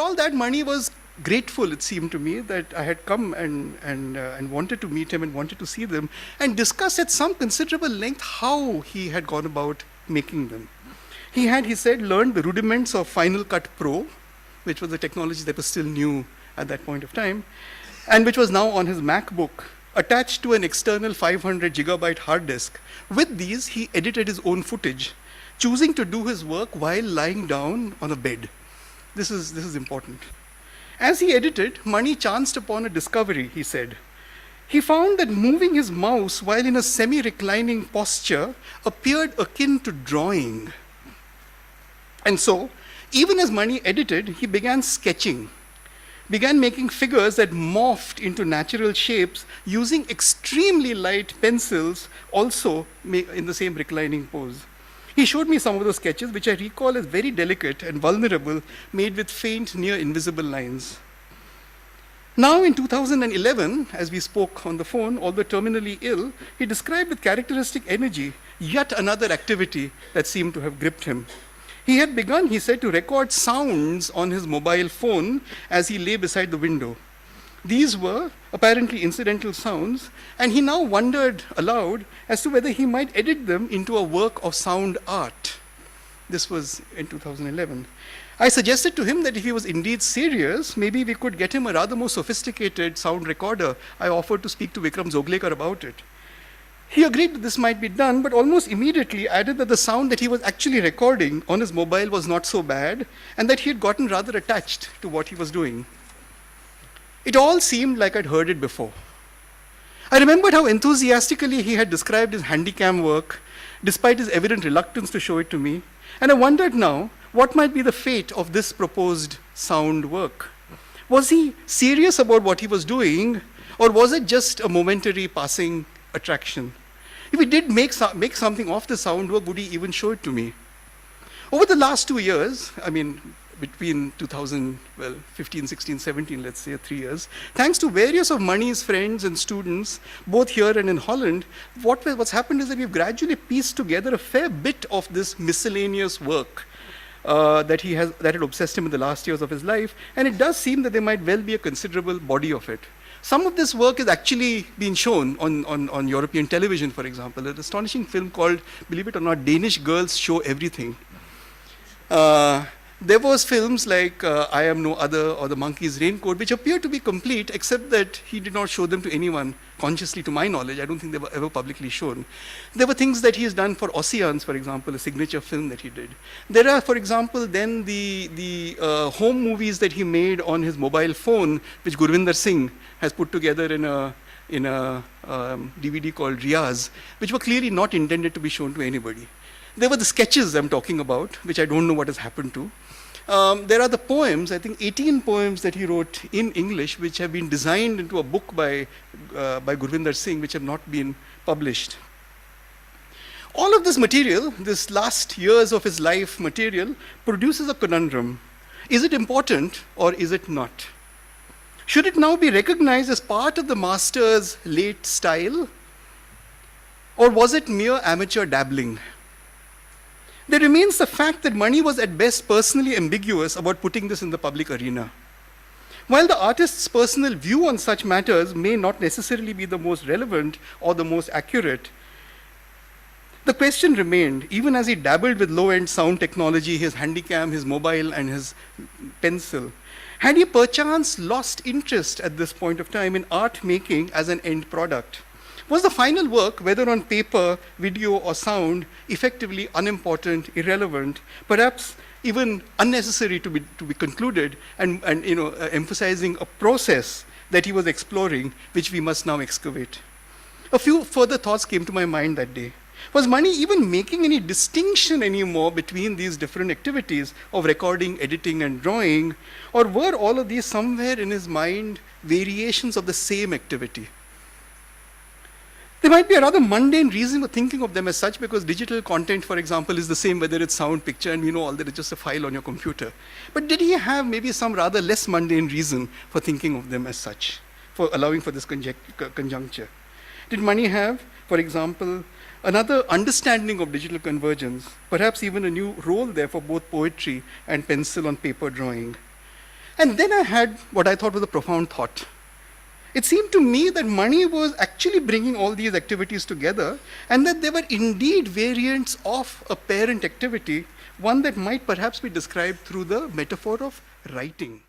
all that, Mani was grateful, it seemed to me, that I had come and wanted to meet him and wanted to see them and discuss at some considerable length how he had gone about making them. He said, learned the rudiments of Final Cut Pro, which was a technology that was still new at that point of time, and which was now on his MacBook, attached to an external 500 gigabyte hard disk. With these, he edited his own footage, choosing to do his work while lying down on a bed. This is important. As he edited, Mani chanced upon a discovery, he said. He found that moving his mouse while in a semi-reclining posture appeared akin to drawing. And so, even as Mani edited, he began sketching, began making figures that morphed into natural shapes using extremely light pencils, also in the same reclining pose. He showed me some of those sketches, which I recall as very delicate and vulnerable, made with faint, near invisible lines. Now in 2011, as we spoke on the phone, although terminally ill, he described with characteristic energy yet another activity that seemed to have gripped him. He had begun, he said, to record sounds on his mobile phone as he lay beside the window. These were apparently incidental sounds, and he now wondered aloud as to whether he might edit them into a work of sound art. This was in 2011. I suggested to him that if he was indeed serious, maybe we could get him a rather more sophisticated sound recorder. I offered to speak to Vikram Zoglekar about it. He agreed that this might be done, but almost immediately added that the sound that he was actually recording on his mobile was not so bad, and that he had gotten rather attached to what he was doing. It all seemed like I'd heard it before. I remembered how enthusiastically he had described his handycam work, despite his evident reluctance to show it to me, and I wondered now what might be the fate of this proposed sound work. Was he serious about what he was doing, or was it just a momentary passing attraction? If he did make something of the sound work, would he even show it to me? Over the last 2 years, I mean, between 2015, 16, 17, let's say 3 years, thanks to various of Mani's friends and students, both here and in Holland, what's happened is that we've gradually pieced together a fair bit of this miscellaneous work that had obsessed him in the last years of his life, and it does seem that there might well be a considerable body of it. Some of this work is actually being shown on European television, for example. An astonishing film called, believe it or not, Danish Girls Show Everything. There was films like I Am No Other or The Monkey's Raincoat, which appear to be complete, except that he did not show them to anyone consciously, to my knowledge. I don't think they were ever publicly shown. There were things that he has done for Oceans, for example, a signature film that he did. There are, for example, then the home movies that he made on his mobile phone, which Gurvinder Singh has put together in a DVD called Riyaz, which were clearly not intended to be shown to anybody. There were the sketches I'm talking about, which I don't know what has happened to. There are the poems, I think 18 poems that he wrote in English, which have been designed into a book by Gurvinder Singh, which have not been published. All of this material, this last years of his life material, produces a conundrum. Is it important or is it not? Should it now be recognized as part of the master's late style? Or was it mere amateur dabbling? There remains the fact that Mani was at best personally ambiguous about putting this in the public arena. While the artist's personal view on such matters may not necessarily be the most relevant or the most accurate, the question remained, even as he dabbled with low-end sound technology, his handycam, his mobile, and his pencil. Had he perchance lost interest at this point of time in art making as an end product? Was the final work, whether on paper, video, or sound, effectively unimportant, irrelevant, perhaps even unnecessary to be concluded, and emphasizing a process that he was exploring, which we must now excavate? A few further thoughts came to my mind that day. Was Mani even making any distinction anymore between these different activities of recording, editing, and drawing, or were all of these somewhere in his mind variations of the same activity? There might be a rather mundane reason for thinking of them as such, because digital content, for example, is the same whether it's sound, picture, and we know all that it's just a file on your computer. But did he have maybe some rather less mundane reason for thinking of them as such, for allowing for this conjuncture? Did Mani have, for example, another understanding of digital convergence, perhaps even a new role there for both poetry and pencil on paper drawing? And then I had what I thought was a profound thought. It seemed to me that money was actually bringing all these activities together, and that they were indeed variants of a parent activity, one that might perhaps be described through the metaphor of writing.